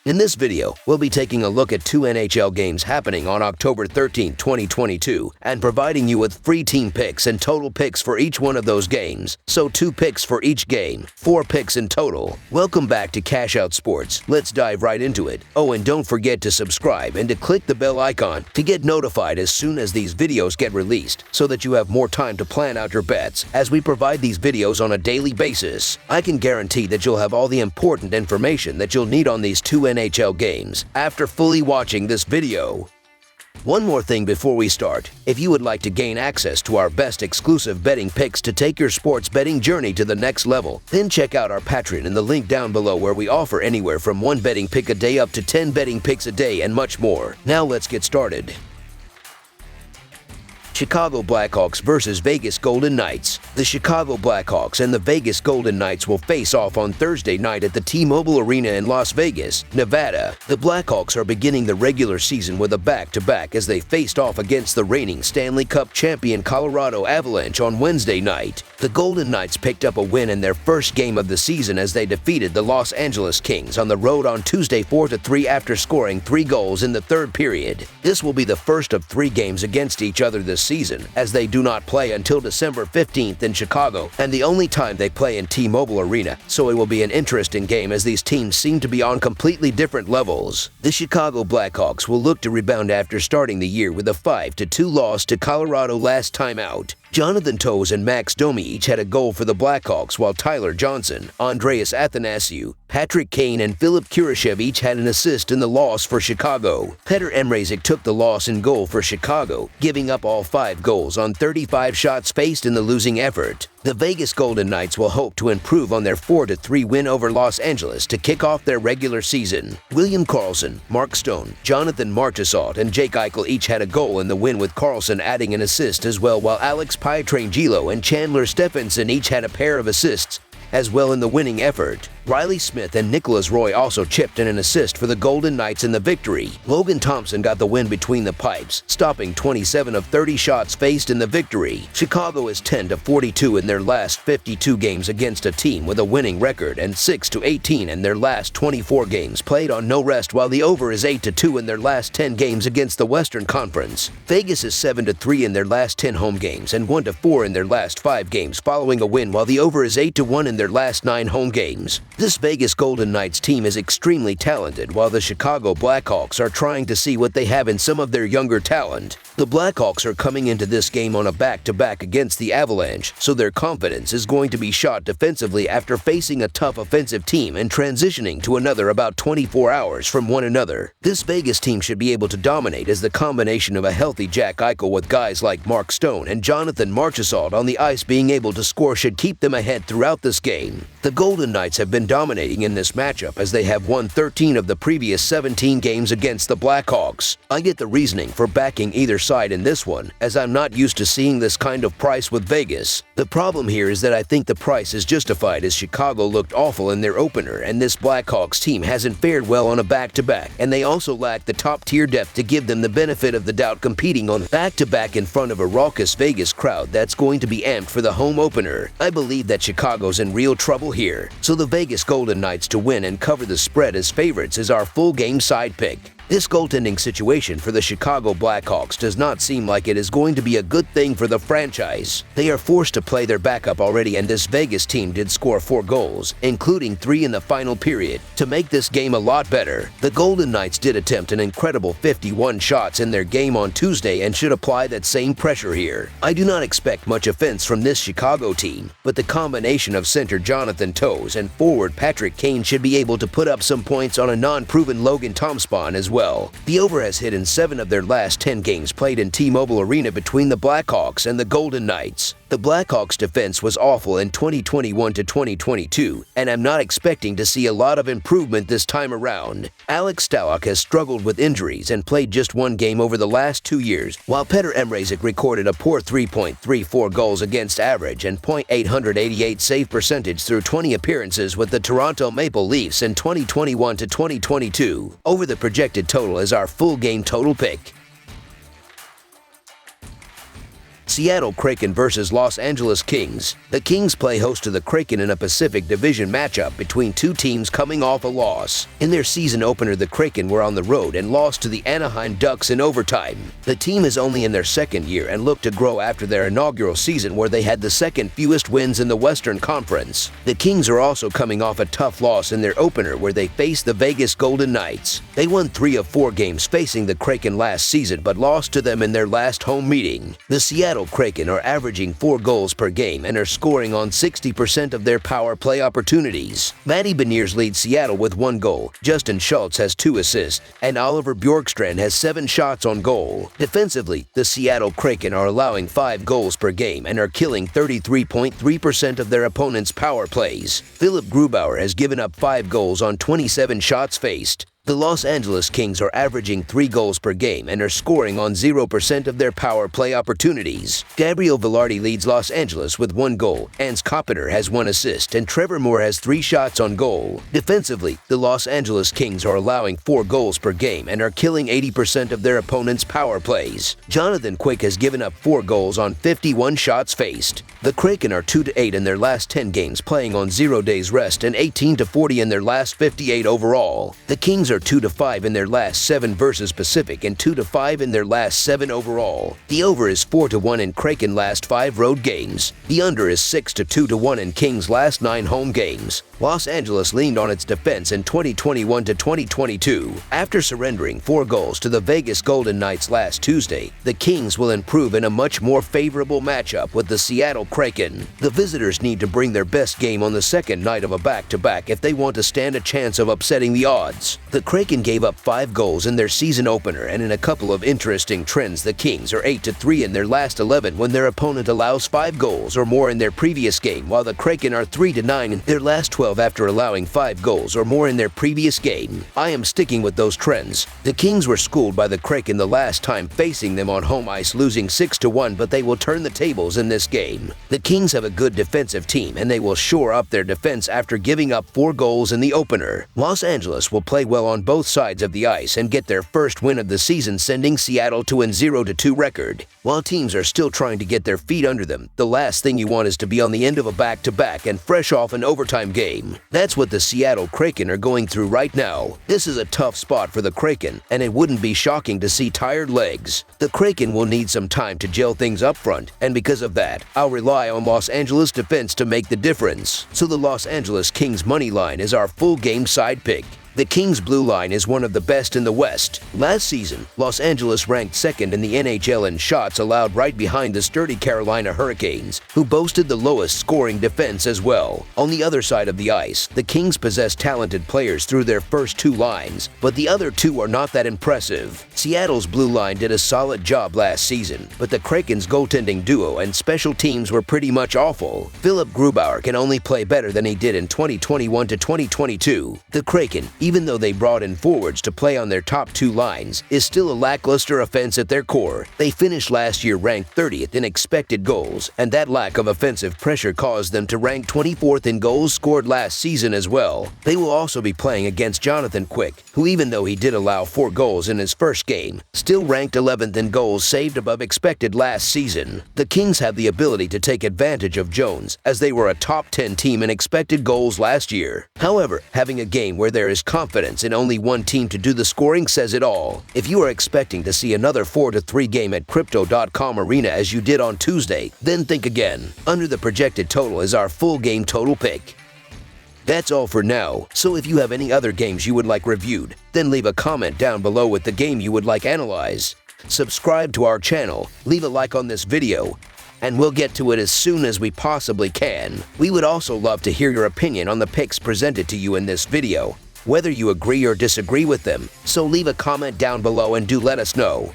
In this video, we'll be taking a look at two NHL games happening on October 13, 2022, and providing you with free team picks and total picks for each one of those games. So 2 picks for each game, 4 picks in total. Welcome back to Cash Out Sports. Let's dive right into it. Oh, and don't forget to subscribe and to click the bell icon to get notified as soon as these videos get released, so that you have more time to plan out your bets as we provide these videos on a daily basis. I can guarantee that you'll have all the important information that you'll need on these two NHL games after fully watching this video. One more thing before we start. If you would like to gain access to our best exclusive betting picks to take your sports betting journey to the next level, then check out our Patreon in the link down below, where we offer anywhere from 1 betting pick a day up to 10 betting picks a day and much more. Now let's get started. Chicago Blackhawks versus Vegas Golden Knights. The Chicago Blackhawks and the Vegas Golden Knights will face off on Thursday night at the T-Mobile Arena in Las Vegas, Nevada. The Blackhawks are beginning the regular season with a back-to-back as they faced off against the reigning Stanley Cup champion Colorado Avalanche on Wednesday night. The Golden Knights picked up a win in their first game of the season as they defeated the Los Angeles Kings on the road on Tuesday 4-3 after scoring 3 goals in the third period. This will be the first of 3 games against each other this season, as they do not play until December 15th in Chicago, and the only time they play in T-Mobile Arena, so it will be an interesting game as these teams seem to be on completely different levels. The Chicago Blackhawks will look to rebound after starting the year with a 5-2 loss to Colorado last time out. Jonathan Toews and Max Domi each had a goal for the Blackhawks, while Tyler Johnson, Andreas Athanasiou, Patrick Kane, and Philip Kurashev each had an assist in the loss for Chicago. Petr Mrazek took the loss in goal for Chicago, giving up all 5 goals on 35 shots faced in the losing effort. The Vegas Golden Knights will hope to improve on their 4-3 win over Los Angeles to kick off their regular season. William Karlsson, Mark Stone, Jonathan Marchessault, and Jake Eichel each had a goal in the win, with Karlsson adding an assist as well, while Alex Pietrangelo and Chandler Stephenson each had a pair of assists as well in the winning effort. Riley Smith and Nicholas Roy also chipped in an assist for the Golden Knights in the victory. Logan Thompson got the win between the pipes, stopping 27 of 30 shots faced in the victory. Chicago is 10-42 in their last 52 games against a team with a winning record, and 6-18 in their last 24 games played on no rest, while the over is 8-2 in their last 10 games against the Western Conference. Vegas is 7-3 in their last 10 home games and 1-4 in their last 5 games following a win, while the over is 8-1 in their last 9 home games. This Vegas Golden Knights team is extremely talented, while the Chicago Blackhawks are trying to see what they have in some of their younger talent. The Blackhawks are coming into this game on a back-to-back against the Avalanche, so their confidence is going to be shot defensively after facing a tough offensive team and transitioning to another about 24 hours from one another. This Vegas team should be able to dominate, as the combination of a healthy Jack Eichel with guys like Mark Stone and Jonathan Marchessault on the ice being able to score should keep them ahead throughout this game. The Golden Knights have been dominating in this matchup, as they have won 13 of the previous 17 games against the Blackhawks. I get the reasoning for backing either side in this one, as I'm not used to seeing this kind of price with Vegas. The problem here is that I think the price is justified, as Chicago looked awful in their opener, and this Blackhawks team hasn't fared well on a back-to-back, and they also lack the top-tier depth to give them the benefit of the doubt competing on back-to-back in front of a raucous Vegas crowd that's going to be amped for the home opener. I believe that Chicago's in real trouble here, so the Vegas Golden Knights to win and cover the spread as favorites is our full game side pick. This goaltending situation for the Chicago Blackhawks does not seem like it is going to be a good thing for the franchise. They are forced to play their backup already, and this Vegas team did score 4 goals, including 3 in the final period, to make this game a lot better. The Golden Knights did attempt an incredible 51 shots in their game on Tuesday and should apply that same pressure here. I do not expect much offense from this Chicago team, but the combination of center Jonathan Toews and forward Patrick Kane should be able to put up some points on a non-proven Logan Thompson as well. The over has hit in 7 of their last 10 games played in T-Mobile Arena between the Blackhawks and the Golden Knights. The Blackhawks' defense was awful in 2021 to 2022, and I'm not expecting to see a lot of improvement this time around. Alex Stalock has struggled with injuries and played just 1 game over the last 2 years, while Petr Mrazek recorded a poor 3.34 goals against average and .888 save percentage through 20 appearances with the Toronto Maple Leafs in 2021 to 2022. Over the projected total is our full game total pick. Seattle Kraken versus Los Angeles Kings. The Kings play host to the Kraken in a Pacific Division matchup between two teams coming off a loss. In their season opener, the Kraken were on the road and lost to the Anaheim Ducks in overtime. The team is only in their second year and look to grow after their inaugural season where they had the second fewest wins in the Western Conference. The Kings are also coming off a tough loss in their opener where they faced the Vegas Golden Knights. They won 3 of 4 games facing the Kraken last season but lost to them in their last home meeting. The Seattle Kraken are averaging 4 goals per game and are scoring on 60% of their power play opportunities. Matty Beniers leads Seattle with 1 goal, Justin Schultz has 2 assists, and Oliver Bjorkstrand has 7 shots on goal. Defensively, the Seattle Kraken are allowing 5 goals per game and are killing 33.3% of their opponents' power plays. Philip Grubauer has given up 5 goals on 27 shots faced. The Los Angeles Kings are averaging 3 goals per game and are scoring on 0% of their power play opportunities. Gabriel Velarde leads Los Angeles with 1 goal, Ans Kopitar has 1 assist, and Trevor Moore has 3 shots on goal. Defensively, the Los Angeles Kings are allowing 4 goals per game and are killing 80% of their opponents' power plays. Jonathan Quick has given up 4 goals on 51 shots faced. The Kraken are 2-8 in their last 10 games, playing on 0 days rest, and 18-40 in their last 58 overall. The Kings are 2-5 in their last 7 versus Pacific and 2-5 in their last 7 overall. The over is 4-1 in Kraken last 5 road games. The under is 6-2-1 in Kings last 9 home games. Los Angeles leaned on its defense in 2021 to 2022. After surrendering 4 goals to the Vegas Golden Knights last Tuesday, the Kings will improve in a much more favorable matchup with the Seattle Kraken. The visitors need to bring their best game on the second night of a back-to-back if they want to stand a chance of upsetting the odds. The Kraken gave up 5 goals in their season opener, and in a couple of interesting trends, the Kings are 8-3 in their last 11 when their opponent allows 5 goals or more in their previous game, while the Kraken are 3-9 in their last 12 after allowing 5 goals or more in their previous game. I am sticking with those trends. The Kings were schooled by the Kraken the last time facing them on home ice, losing 6-1, but they will turn the tables in this game. The Kings have a good defensive team, and they will shore up their defense after giving up 4 goals in the opener. Los Angeles will play well on both sides of the ice and get their first win of the season, sending Seattle to an 0-2 record. While teams are still trying to get their feet under them, the last thing you want is to be on the end of a back-to-back and fresh off an overtime game. That's what the Seattle Kraken are going through right now. This is a tough spot for the Kraken, and it wouldn't be shocking to see tired legs. The Kraken will need some time to gel things up front, and because of that, I'll rely on Los Angeles defense to make the difference. So the Los Angeles Kings money line is our full game side pick. The Kings' blue line is one of the best in the West. Last season, Los Angeles ranked 2nd in the NHL in shots allowed, right behind the sturdy Carolina Hurricanes, who boasted the lowest scoring defense as well. On the other side of the ice, the Kings possess talented players through their first 2 lines, but the other 2 are not that impressive. Seattle's blue line did a solid job last season, but the Kraken's goaltending duo and special teams were pretty much awful. Philip Grubauer can only play better than he did in 2021 to 2022. The Kraken, even though they brought in forwards to play on their top 2 lines, is still a lackluster offense at their core. They finished last year ranked 30th in expected goals, and that lack of offensive pressure caused them to rank 24th in goals scored last season as well. They will also be playing against Jonathan Quick, who, even though he did allow 4 goals in his first game, still ranked 11th in goals saved above expected last season. The Kings have the ability to take advantage of Jones, as they were a top 10 team in expected goals last year. However, having a game where there is confidence in only one team to do the scoring says it all. If you are expecting to see another 4-3 game at Crypto.com Arena as you did on Tuesday, then think again. Under the projected total is our full game total pick. That's all for now, so if you have any other games you would like reviewed, then leave a comment down below with the game you would like analyzed. Subscribe to our channel, leave a like on this video, and we'll get to it as soon as we possibly can. We would also love to hear your opinion on the picks presented to you in this video, whether you agree or disagree with them, so leave a comment down below and do let us know.